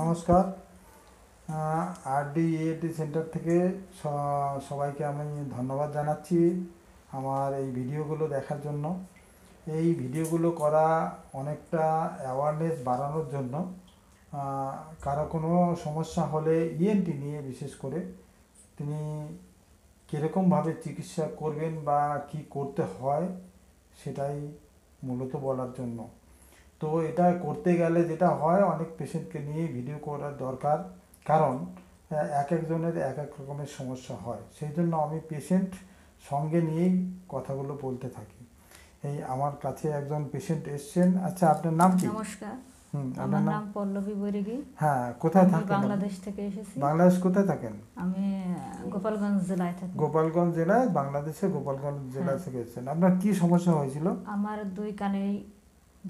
নমস্কার। আরডিএটি সেন্টার থেকে সবাইকে আমি ধন্যবাদ জানাচ্ছি আমার এই ভিডিওগুলো দেখার জন্য। এই ভিডিওগুলো করা অনেকটা অ্যাওয়ারনেস বাড়ানোর জন্য। কারো কোনো সমস্যা হলে ইএনটি নিয়ে বিশেষ করে তিনি কীরকমভাবে চিকিৎসা করবেন বা কি করতে হয় সেটাই মূলত বলার জন্য। তো এটা করতে গেলে যেটা হয়, অনেক পেশেন্টকে নিয়ে ভিডিও করার দরকার, কারণ এক একজনের এক এক রকমের সমস্যা হয়। সেই জন্য আমি পেশেন্ট সঙ্গে নিয়েই কথাগুলো বলতে থাকি। এই আমার কাছে একজন পেশেন্ট এসছেন। আচ্ছা, আপনার নাম কি? নমস্কার, আপনার আমার নাম পল্লবী বৈরাগী। হ্যাঁ, কোথায় আমি থাকেন? বাংলাদেশ থেকে এসেছি। বাংলাদেশ কোথায় থাকেন? আমি গোপালগঞ্জ জেলায় থাকি। গোপালগঞ্জ জেলায়, বাংলাদেশে গোপালগঞ্জ জেলা থেকে এসেছেন। আপনার কি সমস্যা হয়েছিল? আমার দুই কানেই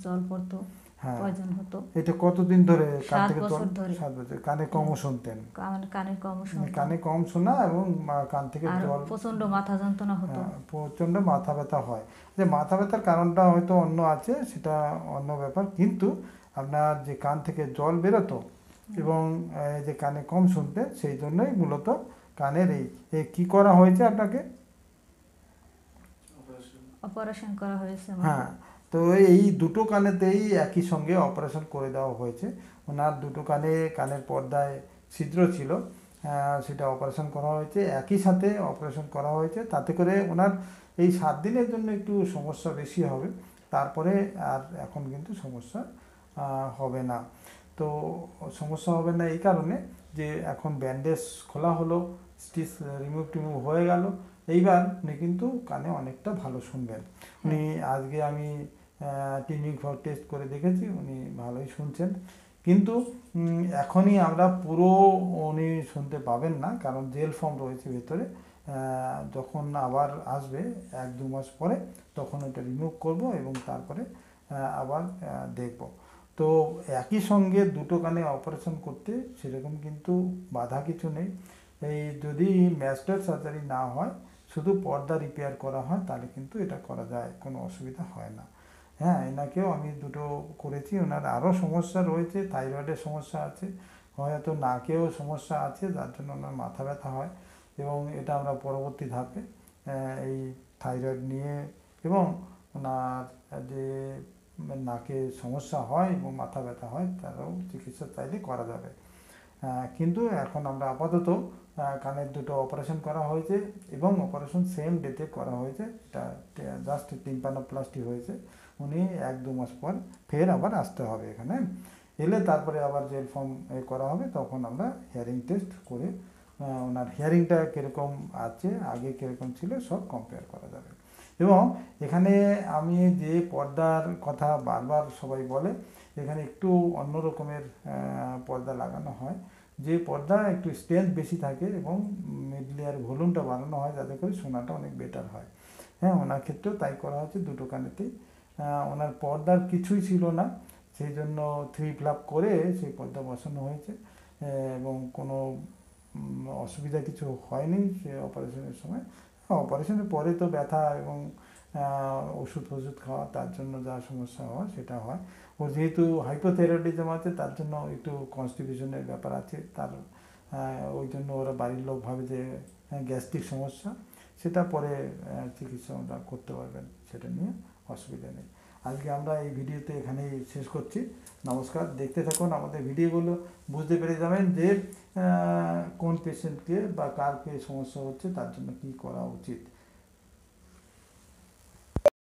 জল পড়তো, হ্যাঁ, পয়জন হতো। এটা কতদিন ধরে? 7 বছর ধরে। 7 বছর। কানে কমও শুনতেন? আমার কানে কম শুনতো, কানে কম শোনা এবং কান থেকে আর জল, প্রচন্ড মাথা যন্ত্রণা হতো। প্রচণ্ড মাথা ব্যথা হয়। যে মাথা ব্যথার কারণটা হয়তো অন্য আছে, সেটা অন্য ব্যাপার, কিন্তু আপনার যে কান থেকে জল বেরোতো এবং যে কানে কম শুনতেন, সেই জন্যই মূলত কানের এই কি করা হয়েছে আপনাকে? অপারেশন করা হয়েছে। হ্যাঁ, তো এই দুটো কানেতেই একই সঙ্গে অপারেশন করে দেওয়া হয়েছে। ওনার দুটো কানের পর্দায় ছিদ্র ছিল, সেটা অপারেশন করা হয়েছে। একই সাথে অপারেশন করা হয়েছে, তাতে করে ওনার এই 7 দিনের জন্য একটু সমস্যা বেশি হবে, তারপরে আর এখন কিন্তু সমস্যা হবে না। তো সমস্যা হবে না এই কারণে যে এখন ব্যান্ডেজ খোলা হলো, স্টিচ রিমুভ হয়ে গেল। এইবার উনি কিন্তু কানে অনেকটা ভালো শুনবেন। উনি আজকে আমি টিউনিং ফর টেস্ট করে দেখেছি, উনি ভালোই শুনছেন। কিন্তু এখনই আমরা পুরো উনি শুনতে পাবেন না, কারণ জেল ফর্ম রয়েছে ভেতরে। যখন আবার আসবে 1-2 মাস পরে, তখন এটা রিমুভ করব এবং তারপরে আবার দেখব। তো একই সঙ্গে দুটো কানে অপারেশন করতে সেরকম কিন্তু বাধা কিছু নেই। এই যদি ম্যাস্টার সার্জারি না হয়, শুধু পর্দা রিপেয়ার করা হয়, তাহলে কিন্তু এটা করা যায়, কোনো অসুবিধা হয় না। হ্যাঁ, এনাকেও আমি দুটো করেছি। ওনার আরও সমস্যা রয়েছে, থাইরয়েডের সমস্যা আছে, হয়তো নাকেও সমস্যা আছে, যার জন্য ওনার মাথা ব্যথা হয়। এবং এটা আমরা পরবর্তী ধাপে এই থাইরয়েড নিয়ে এবং ওনার যে নাকে সমস্যা হয় এবং মাথা ব্যথা হয়, তারও চিকিৎসা চাইলে করা যাবে। কিন্তু এখন আমরা আপাতত কানের দুটো অপারেশন করা হয়েছে এবং অপারেশন সেম ডেতে করা হয়েছে। এটা জাস্ট টিম্পানোপ্লাস্টি হয়েছে। উনি 1-2 মাস পর ফের আবার আসতে হবে এখানে। এলে তারপরে আবার জেল ফর্ম করা হবে, তখন আমরা হিয়ারিং টেস্ট করে ওনার হিয়ারিংটা কীরকম আছে, আগে কীরকম ছিল, সব কম্পেয়ার করা যাবে। এবং এখানে আমি যে পর্দার কথা বারবার সবাই বলে, এখানে একটু অন্য রকমের পর্দা লাগানো হয়, যে পর্দা একটু স্ট্রেংথ বেশি থাকে এবং মিড লেয়ার ভলিউমটা বাড়ানো হয়, যাতে করে শোনাটা অনেক বেটার হয়। হ্যাঁ, ওনার ক্ষেত্রেও তাই করা হচ্ছে দুটো কানেতেই। ওনার পর্দার কিছুই ছিল না, সেই জন্য 3 ফ্ল্যাপ করে সেই পর্দা বসানো হয়েছে এবং কোনো অসুবিধা কিছু হয়নি সে অপারেশনের সময়। অপারেশনের পরে তো ব্যথা এবং ওষুধ খাওয়া, তার জন্য যা সমস্যা হয় সেটা হয়। ওর যেহেতু হাইপোথাইরয়েডিজম আছে, তার জন্য একটু কনস্টিপেশনের ব্যাপার আছে তার, ওই জন্য ওরা বাড়ির লোক ভাবে যে গ্যাস্ট্রিক সমস্যা, সেটা পরে চিকিৎসা ওরা করতে পারবেন, সেটা নিয়ে অসুবিধা নেই। আজকে আমরা এই ভিডিওতে এখানেই শেষ করছি। নমস্কার। দেখতে থাকুন আমাদের ভিডিওগুলো, বুঝতে পেরে যাবেন যে কোন পেশেন্টকে বা কার সমস্যা হচ্ছে, তার জন্য কী করা উচিত।